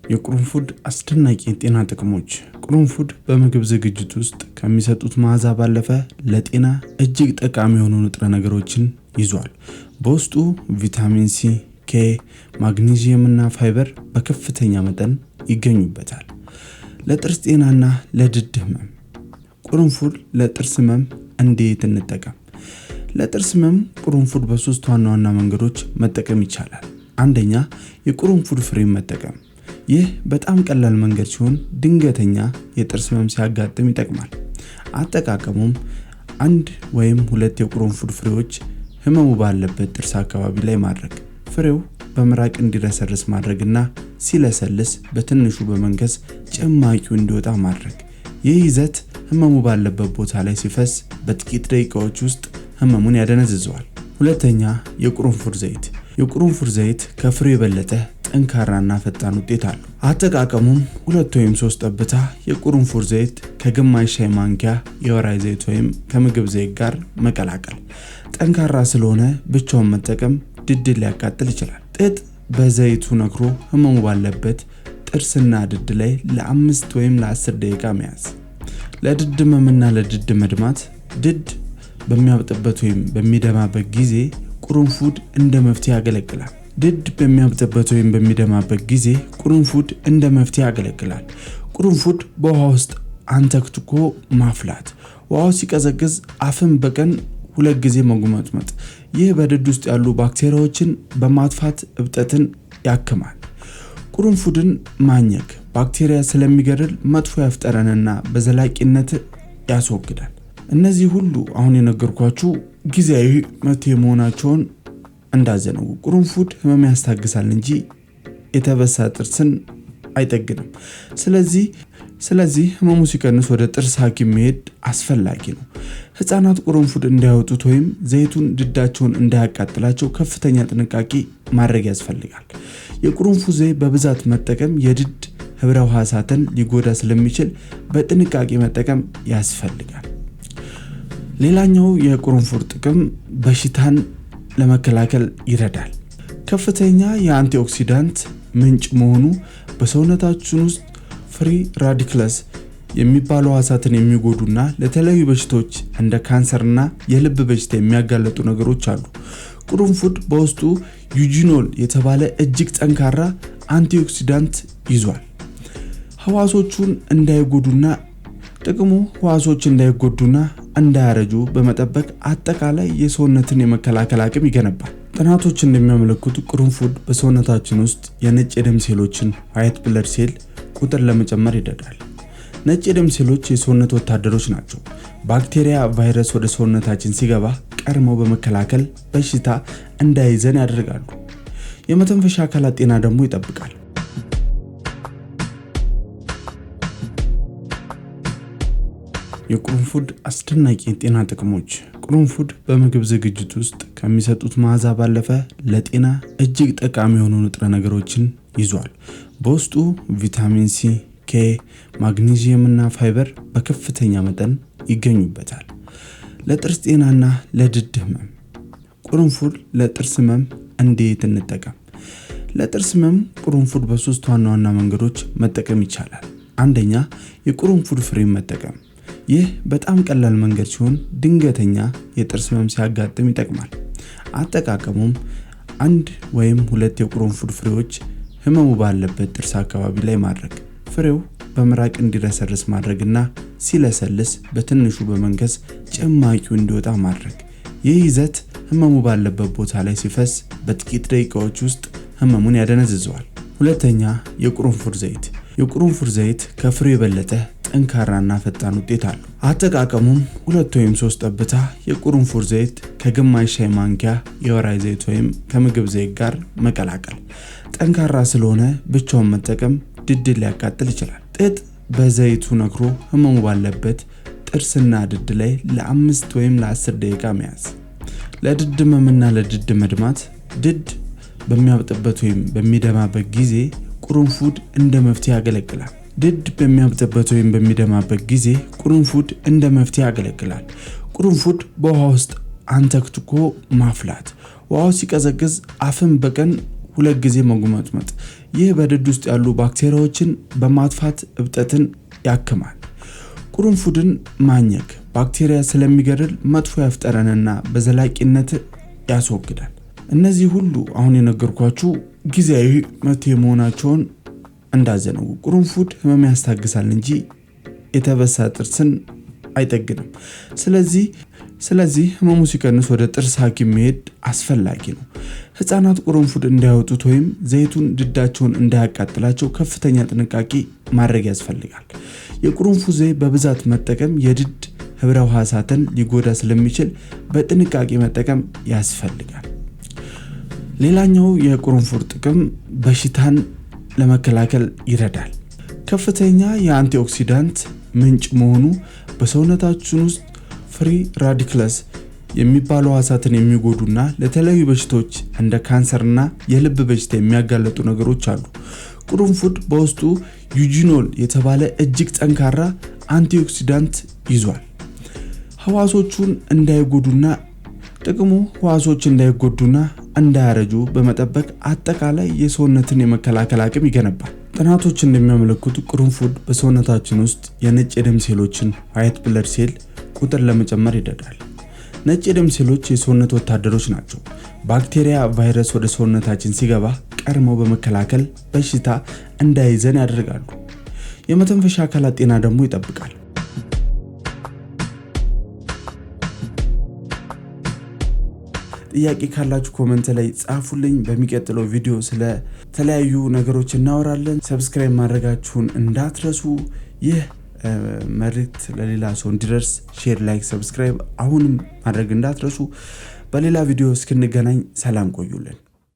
የቅርንፉድ አስደናቂ የጤና ጥቅሞች። ቅርንፉድ በምግብ ዝግጅት ውስጥ ከሚሰጡት መዓዛ ባለፈ ለጤና እጅግ ጠቃሚ የሆኑ ንጥረ ነገሮችን ይዟል። በውስጡ ቪታሚን ሲ፣ ኬ፣ ማግኒዚየም እና ፋይበር በከፍተኛ መጠን ይገኙበታል። ለጥርስ ጤናና ለድድ ህመም። ቅርንፉድ ለጥርስ ህመም እንዴት እንጠቀም? ለጥርስ ህመም ቅርንፉድ በሶስት ዋና ዋና መንገዶች መጠቀም ይቻላል። አንደኛ፣ የቅርንፉድ ፍሬን መጠቀም። ይህ በጣም ቀላል መንገድ ሲሆን ድንገተኛ የጥርስ ህመም ሲያጋጥም ይጠቅማል። አጠቃቀሙም 1 ወይም 2 የቅርንፉድ ፍሬዎች ህመሙ ባለበት ጥርስ አካባቢ ላይ ማድረግ፣ ፍሬው በምራቅ እንዲረሰርስ ማድረግና ሲለሰልስ በትንሹ በመንከስ ጭማቂው እንዲወጣ ማድረግ። ይህ ይዘት ህመሙ ባለበት ቦታ ላይ ሲፈስ በጥቂት ደቂቃዎች ውስጥ ህመሙን ያደነዝዘዋል። ሁለተኛ፣ የቅርንፉድ ዘይት። የቅርንፉድ ዘይት ከፍሬው የበለጠ ጠንካራና ፈጣን ውጤት አለው። አጠቃቀሙም 2 ወይም 3 ጠብታ የቅርንፉድ ዘይት ከግማሽ ሻይ ማንኪያ የወይራ ዘይት ወይም ከምግብ ዘይት ጋር መቀላቀል። ጠንካራ ስለሆነ ብቻውን መጠቀም ድድን ሊያቃጥል ይችላል። ጥጥ በዘይቱ ነክሮ ህመሙ ባለበት ጥርስና ድድ ላይ ለ5 ወይም ለ10 ደቂቃ መያዝ። ለድድ ህመምና ለድድ መድማት። ድድ በሚያብጥበት ወይም በሚደማበት ጊዜ ቅርንፉድ እንደ መፍትሄ ያገለግላል። ድድ በሚያብጥበት ወይም በሚደማበት ጊዜ ቅርንፉድ እንደ መፍትሄ ያገለግላል። ቅርንፉድ በውሃ ውስጥ አንተክትኮ ማፍላት። ውሃው ሲቀዘቅዝ አፍን በቀን 2 ጊዜ መጉመጥመጥ። ይህ በድድ ውስጥ ያሉ ባክቴሪያዎችን በማጥፋት እብጠትን ያክማል። ቅርንፉድን ማኘክ። ባክቴሪያ ስለሚገድል መጥፎ ያፍጠረንና በዘላቂነት ያስወግዳል። እነዚህ ሁሉ አሁን የነገርኳችሁ ጊዜያዊ መፍትሄ መሆናቸውን እንዳዘነጉ። ቅርንፉድ ህመም ያስታግሳል እንጂ የተበሳ ጥርስን አይጠግንም። ስለዚህ ህመሙ ሲቀንስ ወደ ጥርስ ሐኪም መሄድ አስፈላጊ ነው። ህፃናት ቅርንፉድ እንዳያወጡት ወይም ዘይቱን ድዳቸውን እንዳያቃጥላቸው ከፍተኛ ጥንቃቄ ማድረግ ያስፈልጋል። የቅርንፉድ ዘይት በብዛት መጠቀም የድድ ህብረ ህዋሳትን ሊጎዳ ስለሚችል በጥንቃቄ መጠቀም ያስፈልጋል። ሌላኛው የቅርንፉድ ጥቅም በሽታን ለመከላከል ይረዳል። ከፍተኛ የአንቲኦክሲዳንት ምንጭ መሆኑ በሰውነታችን ውስጥ ፍሪ ራዲካልስ የሚባሉ ህዋሳትን የሚጎዱና ለተለያዩ በሽታዎች እንደ ካንሰርና የልብ በሽታ የሚያጋለጡ ነገሮች አሉ። ቅርንፉድ በውስጡ ዩጂኖል የተባለ እጅግ ጠንካራ አንቲኦክሲዳንት ይዟል። ህዋሶቹን እንዳይጎዱና ጥቅሙ ህዋሶች እንዳይጎዱና እንዳያረጁ በመጠበቅ አጠቃላይ የሰውነትን የመከላከል አቅም ይገነባል። ጥናቶች እንደሚያመለክቱ ቅርንፉድ በሰውነታችን ውስጥ የነጭ የደም ሴሎችን ዋይት ብለድ ሴል ቁጥር ለመጨመር ይረዳል። ነጭ የደም ሴሎች የሰውነት ወታደሮች ናቸው። ባክቴሪያ፣ ቫይረስ ወደ ሰውነታችን ሲገባ ቀድመው በመከላከል በሽታ እንዳይዘን ያደርጋሉ። የመተንፈሻ አካላት ጤና ደግሞ ይጠብቃል። የቅርንፉድ አስደናቂ የጤና ጥቅሞች። ቅርንፉድ በምግብ ዝግጅት ውስጥ ከሚሰጡት መዓዛ ባለፈ ለጤና እጅግ ጠቃሚ የሆኑ ንጥረ ነገሮችን ይዟል። በውስጡ ቪታሚን ሲ፣ ኬ፣ ማግኒዚየም እና ፋይበር በከፍተኛ መጠን ይገኙበታል። ለጥርስ ጤናና ለድድ ህመም። ቅርንፉድ ለጥርስ ህመም እንዴት እንጠቀም? ለጥርስ ህመም ቅርንፉድ በሶስት ዋና ዋና መንገዶች መጠቀም ይቻላል። አንደኛ፣ የቅርንፉድ ፍሬን መጠቀም። ይህ በጣም ቀላል መንገድ ሲሆን ድንገተኛ የጥርስ ህመም ሲያጋጥም ይጠቅማል። አጠቃቀሙም 1 ወይም 2 የቅርንፉድ ፍሬዎች ህመሙ ባለበት ጥርስ አካባቢ ላይ ማድረግ፣ ፍሬው በምራቅ እንዲረሰርስ ማድረግና ሲለሰልስ በትንሹ በመንከስ ጭማቂው እንዲወጣ ማድረግ። ይህ ይዘት ህመሙ ባለበት ቦታ ላይ ሲፈስ በጥቂት ደቂቃዎች ውስጥ ህመሙን ያደነዝዘዋል። ሁለተኛ፣ የቅርንፉድ ዘይት። የቅርንፉድ ዘይት ከፍሬው የበለጠ ጠንካራና ፈጣን ውጤት አለው። አጠቃቀሙም 2 ወይም 3 ጠብታ የቅርንፉድ ዘይት ከግማሽ ሻይ ማንኪያ የወይራ ዘይት ወይም ከምግብ ዘይት ጋር መቀላቀል። ጠንካራ ስለሆነ ብቻውን መጠቀም ድድን ሊያቃጥል ይችላል። ጥጥ በዘይቱ ነክሮ ህመሙ ባለበት ጥርስና ድድ ላይ ለ5 ወይም ለ10 ደቂቃ መያዝ። ለድድ ህመምና ለድድ መድማት። ድድ በሚያብጥበት ወይም በሚደማበት ጊዜ ቅርንፉድ እንደ መፍትሄ ያገለግላል። ድድ በሚያብጥበት ወይም በሚደማበት ጊዜ ቅርንፉድ እንደ መፍትሄ ያገለግላል። ቅርንፉድ በውሃ ውስጥ አንተክትኮ ማፍላት። ውሃው ሲቀዘቅዝ አፍን በቀን 2 ጊዜ መጉመጥመጥ። ይህ በድድ ውስጥ ያሉ ባክቴሪያዎችን በማጥፋት እብጠትን ያክማል። ቁርንፉድን ማኘክ ባክቴሪያ ስለሚገድል መጥፎ ያፍጠረንና በዘላቂነት ያስወግዳል። እነዚህ ሁሉ አሁን የነገርኳችሁ ጊዜያዊ መፍትሄ መሆናቸውን እንዳዘነው። ቁርንፉድ ህመም ያስታግሳል እንጂ የተበሳ ጥርስን አይጠግንም። ስለዚህ ህመሙ ሲቀንስ ወደ ጥርስ ሐኪም መሄድ አስፈላጊ ነው። ህፃናት ቁርንፉድ እንዳያወጡት ወይም ዘይቱን ድዳቸውን እንዳያቃጥላቸው ከፍተኛ ጥንቃቄ ማድረግ ያስፈልጋል። የቁርንፉድ ዘይት በብዛት መጠቀም የድድ ህብረ ሕዋሳትን ሊጎዳ ስለሚችል በጥንቃቄ መጠቀም ያስፈልጋል። ሌላኛው የቁርንፉድ ጥቅም በሽታን ለመከላከል ይረዳል። ከፍተኛ የአንቲኦክሲዳንት ምንጭ መሆኑ በሰውነታችን ውስጥ ፍሪ ራዲክልስ የሚባሉ ሕዋሳትን የሚጎዱና ለተለያዩ በሽታዎች እንደ ካንሰርና የልብ በሽታ የሚያጋለጡ ነገሮች አሉ። ቁርንፉድ በውስጡ ዩጂኖል የተባለ እጅግ ጠንካራ አንቲኦክሲዳንት ይዟል። ሕዋሶቹን እንዳይጎዱና ጥቅሙ ሕዋሶች እንዳይጎዱና እንዳያረጁ በመጠበቅ አጠቃላይ የሰውነትን የመከላከል አቅም ይገነባል። ጥናቶች እንደሚያመለክቱ ቁርንፉድ በሰውነታችን ውስጥ የነጭ የደም ሴሎችን ዋይት ብለድ ሴል ቁጥር ለመጨመር ይረዳል። ነጭ የደም ሴሎች የሰውነት ወታደሮች ናቸው። ባክቴሪያ፣ ቫይረስ ወደ ሰውነታችን ሲገባ ቀድመው በመከላከል በሽታ እንዳይዘን ያደርጋሉ። የመተንፈሻ አካላት ጤና ደግሞ ይጠብቃል። ጥያቄ ካላችሁ ኮሜንት ላይ ጻፉልኝ። በሚቀጥለው ቪዲዮ ስለ ተለያዩ ነገሮች እናወራለን። ሰብስክራይብ ማድረጋችሁን እንዳትረሱ። ይህ መልእክት ለሌላ ሰው እንዲደርስ ሼር፣ ላይክ፣ ሰብስክራይብ አሁንም ማድረግ እንዳትረሱ። በሌላ ቪዲዮ እስክንገናኝ ሰላም ቆዩልን።